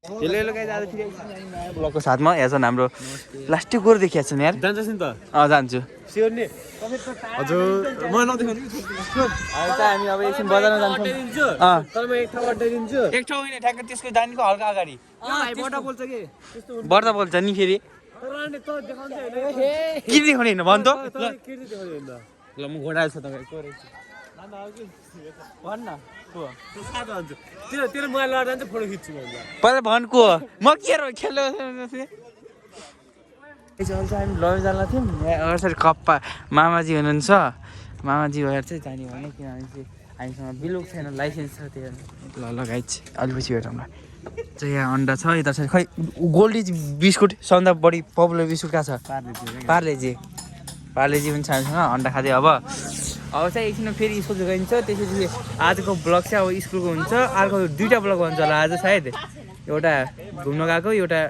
hello hello guys आज फेरि नयाँ ब्लगको साथमा यहाँ छन् हाम्रो प्लास्टिक गोरु देखिएको छन् यार जान्छस् नि त जान्छु स्योर नि हजुर म नदेखाउने अहिले चाहिँ हामी अब एकछिन बजारमा जान्छौँ तर म एक ठाउँ अड्डाइदिन्छु एक ठाउँ होइन ठ्याक्क त्यसको दानीको हल्का अगाडि भाइ बडा बोल्छ कि त्यस्तो बढ्दा बोल्छ नि फेरि तर अनि त देखाउँछ हैन के देखाउने होइन भन् त के देखाउने हैन ल म घोडा छ तपाईँको भन् न को सादा हुन्छ तेरो मोबाइल लगाएर जान्छ फोटो खिच्छु म पहिला भन् को म के खेल्नु हामी लज जान थियौँ अगाडि कप्पा मामाजी हुनुहुन्छ मामाजी भएर चाहिँ जाने भने किनभने चाहिँ हामीसँग बिलुक छैन लाइसेन्स छ त्यो ल लगाइ अलिपछि भेटौँला चाहिँ यहाँ अन्डा छ यता चाहिँ खै गोल्डी बिस्कुट सबभन्दा बढी पपुलर बिस्कुट कहाँ छ पार्लेजी पनि छ हामीसँग अन्डा खाँदै अब चाहिँ एकछिन फेरि स्कुल गइन्छ त्यसपछि आजको ब्लग चाहिँ अब स्कुलको हुन्छ अर्को 2टा ब्लग हुन्छ होला आज सायद एउटा घुम्न गएको एउटा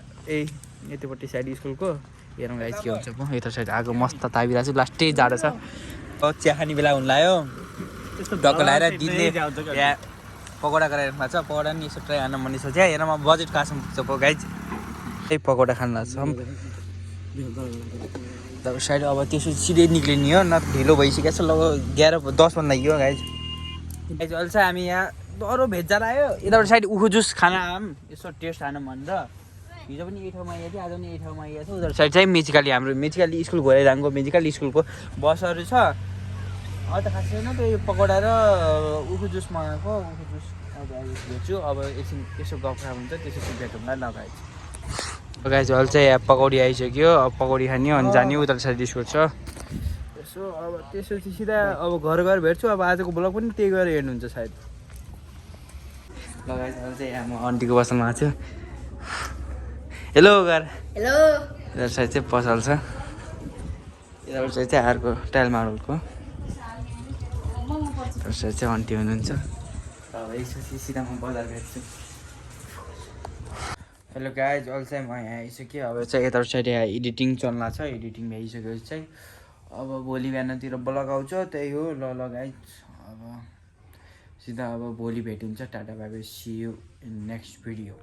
यतिपट्टि साइड स्कुलको हेरौँ गाइस के हुन्छ म यता साइड आगो मस्त ताबिरहेको छु लास्टै जाडो छ चिया खाने बेला हुन लाग्यो डक्क लगाएर दिदीले यहाँ पकौडा गराएर भएको छ पकौडा नि यसो ट्राई गर्न मन सोचे हेर म बजेट कहाँसम्म पुग्छ गाइस त्यही पकौडा खान लाग्छौँ तब साइड अब त्यसो सिधै निक्लिने हो न ढिलो भइसकेको छ लगभग 11-10 भन्दा यो गाइस अहिले चाहिँ हामी यहाँ डह्रो भेजा आयो यताबाट साइड उखु जुस खाना आऊँ यसो टेस्ट खान भनेर हिजो पनि यही ठाउँमा आएको थियो आज पनि यही ठाउँमा आएको छ उनीहरू साइड चाहिँ मेजिकली हाम्रो मेजिकली स्कुल गइरहेको मेजिकल स्कुलको बसहरू छ अहिले त खास छैन त्यो पकौडा र उखु जुस मगाएको उखु जुस अब भेट्छु अब एकछिन यसो गफ हुन्छ त्यसपछि भेटौँला लगाएछ गाइस अहिले चाहिँ यहाँ पकौडी आइसक्यो अब पकौडी खाने अनि जाने उता साइड स्कुल छ यसो अब त्यसपछि सिधा अब घर भेट्छु अब आजको ब्लग पनि त्यही गरेर हेर्नुहुन्छ सायद लगाएछ अहिले चाहिँ यहाँ म आन्टीको बसमा आएको छु हेलो घर हेलो यता साइड चाहिँ पसल छ यताबाट चाहिँ अर्को टाइल मार्बलको साइड चाहिँ आन्टी हुनुहुन्छ अब यसपछि सिधा म बजार भेट्छु हेलो गाइज अहिले चाहिँ म यहाँ आइसकेँ अब चाहिँ यताबाट साइड यहाँ एडिटिङ चल्ला छ एडिटिङ भइसकेपछि चाहिँ अब भोलि बिहानतिर ब्लग आउँछ त्यही हो ल गाइज अब सिधा अब भोलि भेटिन्छ tata bye bye see you in next video